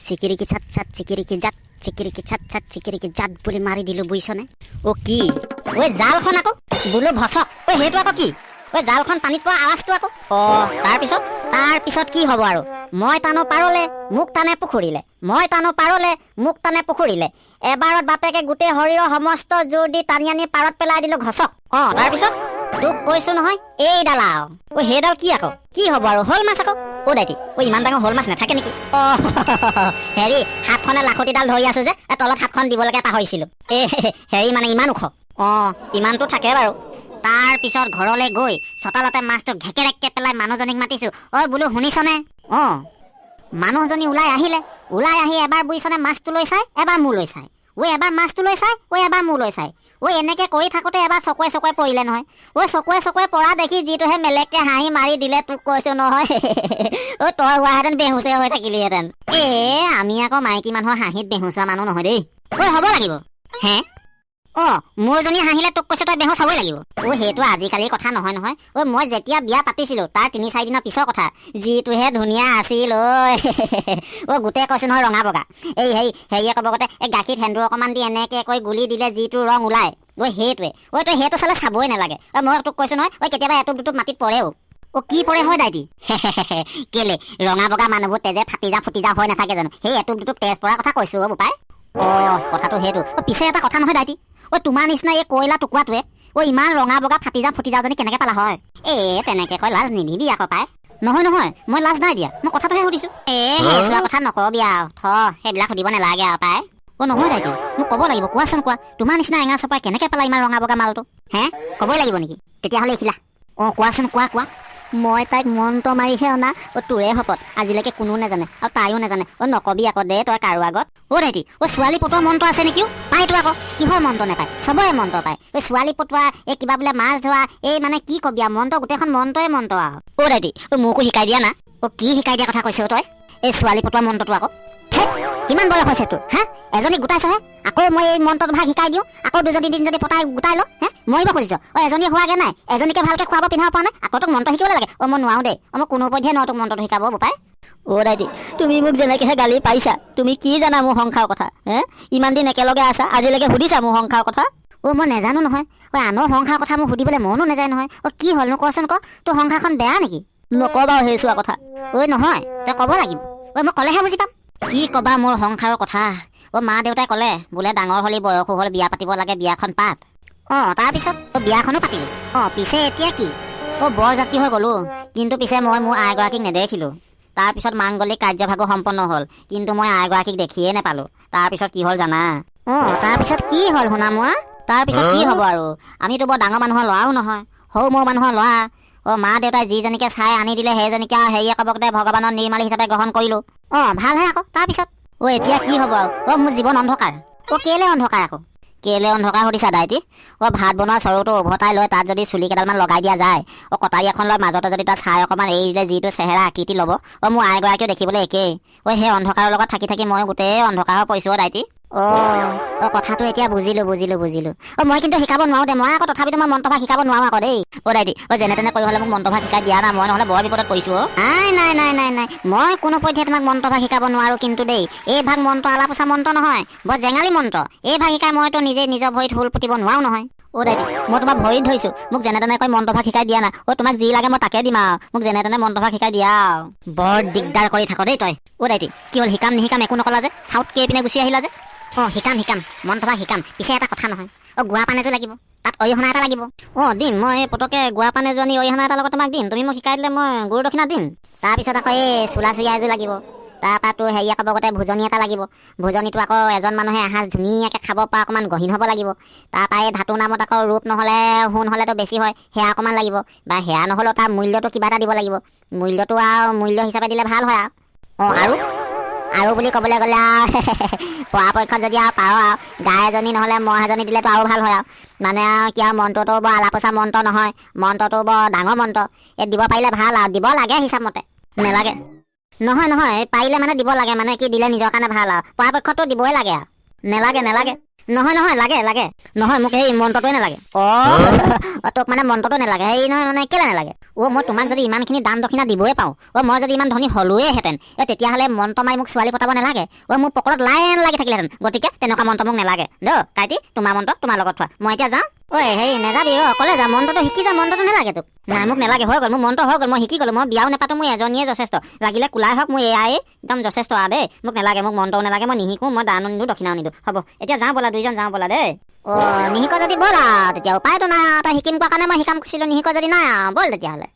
চিকিৰিকি ছাট ছাট চিকিৰিকি জাত চিকিৰিকি ছাট ছাট চিকিৰিকি জাত বুলি মাৰি দিলো বুইছনে। অ কি ঐ জালখন আকৌ বোলো ভচক। ঐ সেইটো আকৌ কি? ঐ জালখন পানীত পৰা আৱাজটো আকৌ। অ তাৰপিছত কি হ'ব আৰু? মই টানো পাৰলে মোক টানে পুখুৰীলে, মই টানো পাৰলে মোক টানে পুখুৰীলে, এবাৰত বাপেকে গোটেই শৰীৰৰ সমস্ত জোৰ দি টানি আনি পাৰত পেলাই দিলো ঘচক। তাৰপিছত তোক কৈছো নহয় এইডাল আৰু। ঐ সেইডাল কি আকৌ? কি হ'ব আৰু? শ'ল মাছ আকৌ। দাইটি ইমান ডাঙৰ শ'ল মাছ নাথাকে নেকি? হেৰি হাতখনে লাখুটিডাল ধৰি আছো যে তলত হাতখন দিবলৈকে পাহৰিছিলো। হেৰি মানে ইমান ওখ? ইমানটো থাকে বাৰু। তাৰ পিছত ঘৰলৈ গৈ চোতালতে মাছটো ঘেকেৰেককে পেলাই মানুহজনীক মাতিছো। ঐ বোলো শুনিছনে? মানুহজনী ওলাই আহি এবাৰ বুইছনে মাছটো লৈ চাই এবাৰ মোৰ লৈ চাই, এবাৰ মাছটো লৈ চাই এবাৰ মোৰ লৈ চাই। এনেকে কৰি থাকোতে এবাৰ চকুৱে পৰিলে নহয়। চকুৱে পৰা দেখি যিটোহে মেলেককে হাঁহি মাৰি দিলে তোক কৈছো নহয়। তই হোৱাহেঁতেন বেহুচে হৈ থাকিলিহেঁতেন। আমি আকৌ মাইকী মানুহৰ হাঁহিত বেহুচা মানুহ নহয় দেই। হ'ব লাগিব হে। মোৰজনী হাঁহিলে তোক কৈছো তই বেহুচ হ'বই লাগিব। সেইটো আজিকালিৰ কথা নহয় নহয়। মই যেতিয়া বিয়া পাতিছিলো তাৰ 3-4 দিনৰ পিছৰ কথা। যিটোহে ধুনীয়া আছিল গোটেই কৈছো নহয় ৰঙা বগা। হেৰিয়ে ক'ব গতে গাখীৰ সেন্দুৰ অকমান দি এনেকে কৈ গুলি দিলে যিটো ৰং ওলাই সেইটোৱে। তই সেইটো চালে চাবই নালাগে। মই তোক কৈছো নহয় কেতিয়াবা এটুপ দুটুপ মাটিত পৰেও। কি পৰে হয় দাইটি? কেলে ৰঙা বগা মানুহবোৰ তেজে ফাটি যা হৈ নাথাকে জানো? সেই এটুপ দুটুপ তেজ পৰাৰ কথা কৈছো বোপাই। কথাটো সেইটো। পিছে এটা কথা নহয় দাইটি, তোমাৰ নিচিনা এই কয়লা টুকুৰাটোৱে ইমান ৰঙা বগা ফাটি যা জনী কেনেকে পালা হয়? তেনেকে কয় লাজ নিদিবি আকৌ পাই। নহয় মই লাজ নাই দিয়া, মই কথাটোহে সুধিছো। সেইচোৱা কথা নকবি আৰু সেইবিলাক সুধিব নালাগে আৰু পাই। নহয় দাইটি মোক ক'ব লাগিব। কোৱাচোন কোৱা, তোমাৰ নিচিনা এঙা চপাই কেনেকে পালা ইমান ৰঙা বগা মালটো? ক'বই লাগিব নেকি? তেতিয়াহ'লে এইখিলা কোৱাচোন কোৱা। মই তাইক মন্ত্ৰ মাৰিহে অনা। তোৰে শপত আজিলৈকে কোনো নাজানে আৰু তাইও নাজানে। নকবি আকৌ দে তই কাৰো আগত। দাইটি ছোৱালী পটোৱা মন্ত্ৰ আছে নেকিও? পাইতো আকৌ। কিহৰ মন্ত্ৰ নাপায়? চবৰে মন্ত্ৰ পায়। ছোৱালী পটোৱা কিবা বোলে মাছ ধৰা মানে কি কবি আৰু মন্ত্ৰ গোটেইখন মন্ত্ৰই মন্ত্ৰ আৰু। দাইটি মোকো শিকাই দিয়া না। কি শিকাই দিয়া কথা কৈছ তই? ছোৱালী পটোৱা মন্ত্ৰটো আকৌ। কিমান বয়স হৈছে তোৰ? এজনী গোটাইছহে, আকৌ মই এই মন্ত্ৰটো ভাগ শিকাই দিওঁ, আকৌ 2-3 পতাই গোটাই ল। মৰিব খুজিছ? এজনী হোৱাগে নাই, এজনীকে ভালকে খুৱাব পিন্ধাব পৰা নাই, আকৌ তোক মন্ত্ৰ শিকিবলৈ লাগে? মই নোৱাৰো দেই। মই কোনো পধ্যে নোৱাৰো তোক মন্ত্ৰটো শিকাব বোপাই। দাইটি তুমি মোক যেনেকেহে গালি পাৰিছা, তুমি কি জানা মোৰ সংসাৰৰ কথা? ইমান দিন একেলগে আছা, আজিলৈকে সুধিছা মোৰ সংসাৰৰ কথা? মই নেজানো নহয়। আনৰ সংসাৰৰ কথা মোক সুধিবলৈ মনো নাযায় নহয়। কি হ'লনো কচোন ক? তোৰ সংসাৰখন বেয়া নেকি? নকবা সেই চোৱা কথা। নহয় তই ক'ব লাগিব। মই ক'লেহে বুজি পাম। কি কবা মোৰ সংসাৰৰ কথা? মা দেউতাই ক'লে বোলে ডাঙৰ হ'লি বয়সো হ'ল, বিয়া পাতিব লাগে, বিয়াখন পাত। তাৰপিছত বিয়াখনো পাতিলো। পিছে এতিয়া কি? বৰ যাত্ৰী হৈ গ'লো, কিন্তু পিছে মই মোৰ আইগৰাকীক নেদেখিলো। তাৰপিছত মাংগলিক কাৰ্যভাগো সম্পন্ন হ'ল, কিন্তু মই আইগৰাকীক দেখিয়ে নেপালো। তাৰপিছত কি হ'ল জানা? তাৰপিছত কি হ'ল শুনা মোৰ? তাৰপিছত কি হ'ব আৰু? আমিতো বৰ ডাঙৰ মানুহৰ ল'ৰাও নহয়, সৰু মোৰ মানুহৰ ল'ৰা। মা দেউতাই যিজনীকে চাই আনি দিলে সেইজনীকে হেৰিয়ে ক'ব গতে ভগৱানৰ নিৰ্মালী হিচাপে গ্ৰহণ কৰিলো। ভালহে আকৌ। তাৰপিছত এতিয়া কি হ'ব আৰু? মোৰ জীৱন অন্ধকাৰ। কেলে অন্ধকাৰ আকৌ? কেলে অন্ধকাৰ সুধিছা দাইটি? ভাত বনোৱা চৰুটো উভতাই লৈ তাত যদি চুলি কেইডালমান লগাই দিয়া যায়, কটাৰী এখন লৈ মাজতে যদি তাত ছাই অকণমান এৰি দিলে যিটো চেহেৰা আকৃতি ল'ব, মোৰ আইগৰাকীও দেখিবলৈ একেই। সেই অন্ধকাৰৰ লগত থাকি থাকি মই গোটেই অন্ধকাৰ হৈ পৰিছো দাইটি। কথাটো এতিয়া বুজিলো। মই কিন্তু শিকাব নোৱাৰো দে। মই আকৌ তথাপিতো মই মন্ত্ৰভাগ শিকাব নোৱাৰো আকৌ দেই। দাইটি যেনে তেনে কৰি হ'লে মোক মন্ত্ৰভাগ শিকাই দিয়া না, মই নহ'লে বৰ বিপদত পৰিছো। নাই মই কোনো পধ্যে তোমাক মন্ত্ৰভাগ শিকাব নোৱাৰো কিন্তু দেই। এই ভাগ মন্ত্ৰ আলাপোচা মন্ত্ৰ নহয়, বৰ জেঙালী মন্ত্ৰ। এই ভাগ শিকাই মইতো নিজে নিজৰ ভৰিত হুল পুতিব নোৱাৰো নহয়। দাইটি মই তোমাক ভৰিত ধৰিছো, মোক যেনে তেনে কৰি মন্ত্ৰভাগ শিকাই দিয়া না। তোমাক যি লাগে মই তাকে দিম আৰু। মোক যেনে তেনে মন্ত্ৰভাগ শিকাই দিয়া আৰু। বৰ দিগদাৰ কৰি থাক দেই তই। দাইটি কি হ'ল? শিকাম নিশিকাম একো নকলা যে? চাউত কেইপিনে গুচি আহিলা যে? শিকাম মন্ত্ৰভাগ শিকাম। পিছে এটা কথা নহয়, গুৱা পান এযোৰ লাগিব, তাত অৰিহণা এটা লাগিব। দিম মই। পতকে গুৱা পান এযোৰ আনি অৰিহণা এটা লগত তোমাক দিম। তুমি মোক শিকাই দিলে মই গুৰু দক্ষিণা দিম। তাৰপিছত আকৌ এই চোলা চুৰিয়া এযোৰ লাগিব। তাৰপৰা তোৰ হেৰিয়ে ক'ব গতে ভোজনী এটা লাগিব। ভোজনীটো আকৌ এজন মানুহে এসাঁজ ধুনীয়াকৈ খাব পৰা অকণমান গহীন হ'ব লাগিব। তাৰপৰা এই ধাতুৰ নামত আকৌ ৰূপ নহ'লে সোণ হ'লেতো বেছি হয়, সেয়া অকণমান লাগিব। বা সেয়া নহ'লেও তাৰ মূল্যটো কিবা এটা দিব লাগিব। মূল্যটো আৰু মূল্য হিচাপে দিলে ভাল হয় আৰু। আৰু বুলি ক'বলৈ গ'লে আৰু পৰাপক্ষত যদি আৰু পাৰ আৰু গাই এজনী নহ'লে মহ এজনী দিলেতো আৰু ভাল হয় আৰু। মানে আৰু কি আৰু মন্ত্ৰটো বৰ আলাপোচা মন্ত্ৰ নহয়, মন্ত্ৰটো বৰ ডাঙৰ মন্ত্ৰ। দিব পাৰিলে ভাল আৰু। দিব লাগে হিচাপমতে। নেলাগে নহয় পাৰিলে মানে দিব লাগে। মানে কি দিলে নিজৰ কাৰণে ভাল আৰু। পৰাপক্ষতটো দিবই লাগে আৰু। নেলাগে নহয় নহয় লাগে লাগে নহয় মোক সেই মন্ত্ৰটোৱে নালাগে তোক মানে মন্ত্ৰটো নালাগে হেৰি নহয় মানে কেলে নালাগে মই তোমাক যদি ইমানখিনি দান দক্ষিণা দিবই পাওঁ মই যদি ইমান ধনী হলোৱেহেঁতেন তেতিয়াহ'লে মন্ত্ৰ মাৰি মোক ছোৱালী পতাব নালাগে মোৰ পকৰত লাইন লাগি থাকিলেহেঁতেন গতিকে তেনেকুৱা মন্ত্ৰ মোক নালাগে কাইটি তোমাৰ মন্ত্ৰ তোমাৰ লগত থোৱা মই এতিয়া যাওঁ হেৰি নেযাবি অকলে যা মন্ত্ৰটো শিকি যা মন্ত্ৰটো নালাগে তোক নাই মোক নালাগে হৈ গ'ল মোৰ মন্ত্ৰ হৈ গ'ল মই শিকি গ'লো মই বিয়াও নেপাতো মোৰ এজনীয়ে যথেষ্ট লাগিলে কোলাই হওক মোৰ এয়াই একদম যথেষ্ট দেই মোক নালাগে মোক মন্ত্ৰও নালাগে মই নিশিকো মই দানো নিদিওঁ দক্ষিণাও নিদিওঁ হ'ব এতিয়া যাওঁ ব'লা দুইজন যাওঁ ব'লা দেই নিশিক যদি ব'লা তেতিয়া উপায়তো নাই তই শিকিম কোৱা কাৰণে মই শিকাম কৈছিলোঁ নিশিক যদি নাই ব'ল তেতিয়াহ'লে